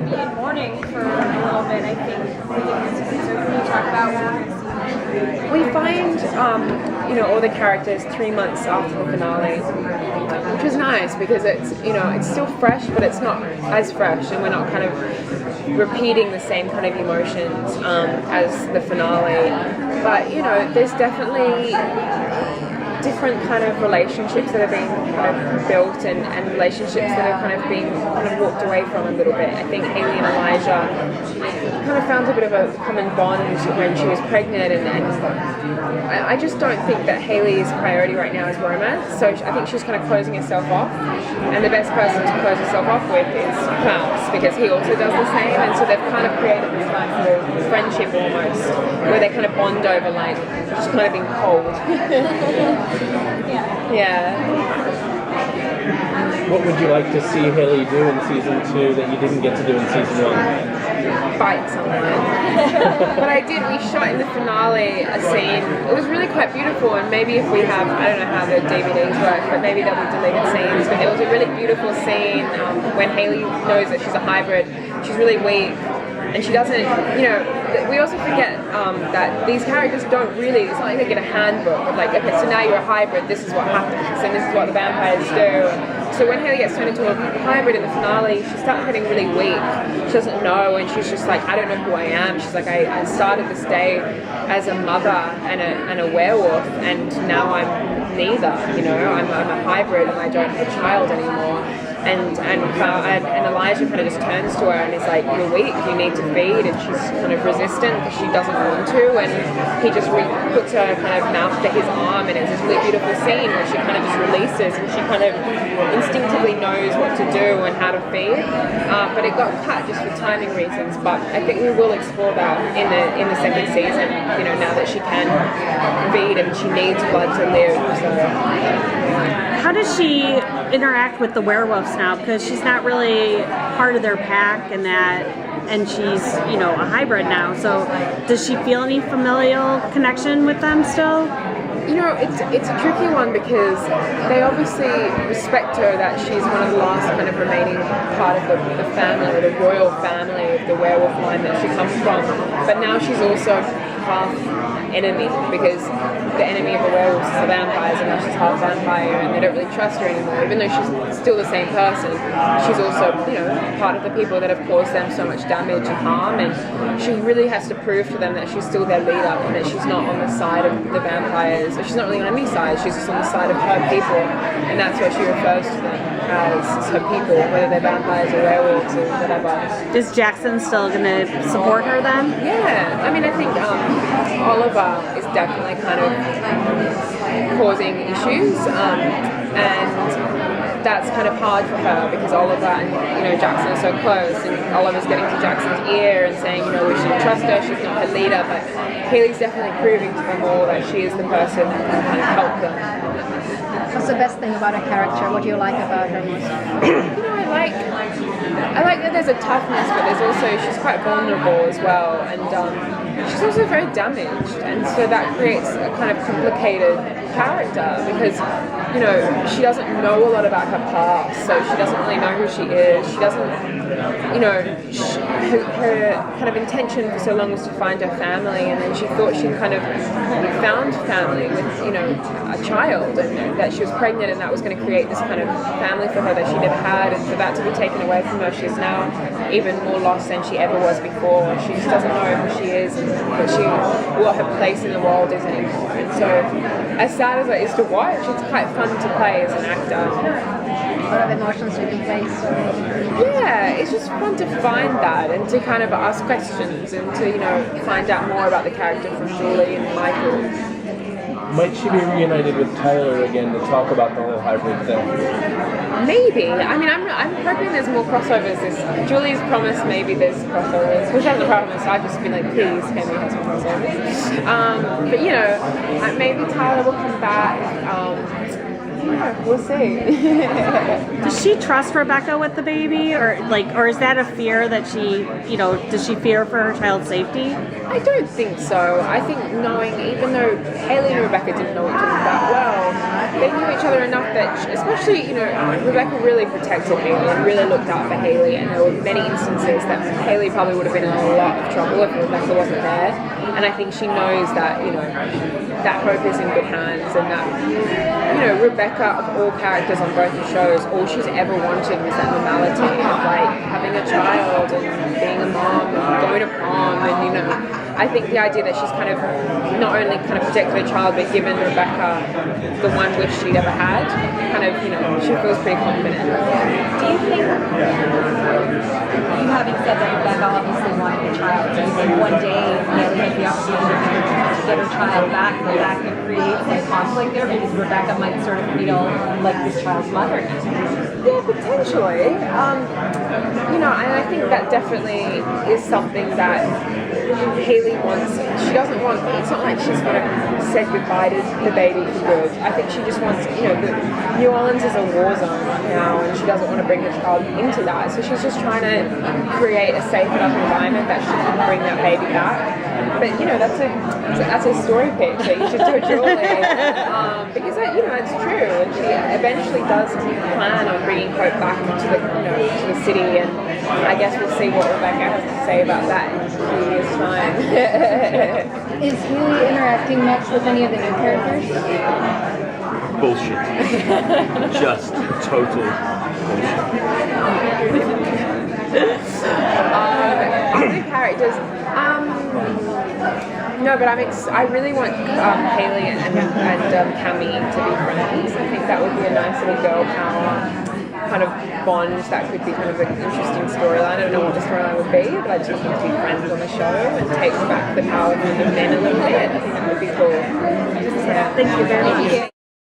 to be in mourning for a little bit, I think. So can you talk about what we're going to see? We find, all the characters 3 months after the finale, which is nice because it's still fresh, but it's not as fresh, and we're not kind of repeating the same kind of emotions as the finale. But there's definitely different kind of relationships that are being kind of built and relationships that are kind of being walked away from a little bit. I think Hayley and Elijah kind of found a bit of a common bond when she was pregnant, and I just don't think that Hayley's priority right now is romance, so I think she's kind of closing herself off, and the best person to close herself off with is Klaus, because he also does the same, and so they've kind of created this nice little friendship almost, where they kind of bond over like just kind of being cold. Yeah. What would you like to see Hayley do in season 2 that you didn't get to do in season 1? Fight someone. But we shot in the finale a scene. It was really quite beautiful, and maybe if we have, I don't know how the DVDs work, but maybe there'll be deleted scenes. But there was a really beautiful scene when Hayley knows that she's a hybrid. She's really weak. And she doesn't, we also forget that these characters don't really, it's not like they get a handbook of like, okay, so now you're a hybrid, this is what happens, and this is what the vampires do. So when Hayley gets turned into a hybrid in the finale, she starts getting really weak. She doesn't know, and she's just like, I don't know who I am. She's like, I started this day as a mother and a werewolf, and now I'm neither, I'm a hybrid and I don't have a child anymore. And Elijah kind of just turns to her and is like, you're weak, you need to feed, and she's kind of resistant because she doesn't want to, and he just puts her kind of mouth to his arm, and it's this really beautiful scene where she kind of just releases, and she kind of instinctively knows what to do and how to feed, but it got cut just for timing reasons. But I think we will explore that in the second season, now that she can feed and she needs blood to live. So. How does she interact with the werewolves now? Because she's not really part of their pack and she's, a hybrid now. So does she feel any familial connection with them still? It's a tricky one because they obviously respect her, that she's one of the last kind of remaining part of the family, the royal family of the werewolf line that she comes from. But now she's also half enemy, because the enemy of the werewolves is the vampires, and now she's half vampire, and they don't really trust her anymore, even though she's still the same person. She's also, part of the people that have caused them so much damage and harm, and she really has to prove to them that she's still their leader, and that she's not on the side of the vampires, or she's not really on any side, she's just on the side of her people, and that's what she refers to them as, her people, whether they're vampires or werewolves or whatever. Is Jackson still going to support her then? Yeah, I think Oliver is definitely kind of causing issues, and that's kind of hard for her because Oliver and Jackson are so close, and Oliver's getting to Jackson's ear and saying, we shouldn't trust her, she's not her leader, but Hayley's definitely proving to them all that she is the person that can kind of help them. What's the best thing about her character? What do you like about her most? I like that there's a toughness, but there's also, she's quite vulnerable as well, and she's also very damaged, and so that creates a kind of complicated character because, she doesn't know a lot about her past, so she doesn't really know who she is. She doesn't, her kind of intention for so long was to find her family, and then she thought she kind of found family with, a child, and that she was pregnant, and that was going to create this kind of family for her that she never had, and for that to be taken away from her, she's now even more lost than she ever was before. She just doesn't know who she is, and what her place in the world is anymore. And so, as sad as it is to watch, it's quite fun to play as an actor. A lot of emotions you can place. Yeah, it's just fun to find that and to kind of ask questions and to, find out more about the character from Julie and Michael. Might she be reunited with Tyler again to talk about the whole hybrid thing? Maybe. I'm hoping there's more crossovers. Julie's promised maybe there's crossovers, which hasn't promised. I've just been like, please, can we have some crossovers? But maybe Tyler will come back. We'll see. Does she trust Rebecca with the baby, or is that a fear that she, does she fear for her child's safety? I don't think so. I think even though Hayley and Rebecca didn't know each other that well, they knew each other enough that, especially, you know, Rebecca really protected Hayley and really looked out for Hayley, and there were many instances that Hayley probably would have been in a lot of trouble if Rebecca wasn't there. And I think she knows that, you know, that Hope is in good hands, and that, you know, Rebecca, of all characters on both the shows, all she's ever wanted was that normality of like having a child and being a mom and going to prom, and you know, I think the idea that she's kind of not only kind of protected her child but given Rebecca the one wish she'd ever had, kind of, you know, she feels pretty confident. Do you think, you having said that Rebecca obviously wanted a child, do you think one day Hayley has the opportunity to get her child back, and that could create some conflict there because Rebecca might sort of feel like this child's mother? Yeah, potentially. You know, and I think that definitely is something that Hayley wants. She doesn't want, it's not like she's going to say goodbye to the baby for good. I think she just wants, you know, New Orleans is a war zone right now, and she doesn't want to bring her child into that. So she's just trying to create a safe enough environment that she can bring that baby back. But, you know, that's a story pitch that you should do Julie. Because, you know, it's true. And she eventually does plan on bringing Hope back to the, you know, to the city, and I guess we'll see what Rebecca has to say about that in a few years' time. Is Hayley interacting much with any of the new characters? Bullshit. Just total bullshit. Other characters. No, but I really want Hayley and Cammy to be friends. I think that would be a nice little girl power kind of bond that could be kind of an interesting storyline. I don't know what the storyline would be, but I just want them to be friends on the show and take back the power from the men a little bit. I think that would be cool. Thank you very much.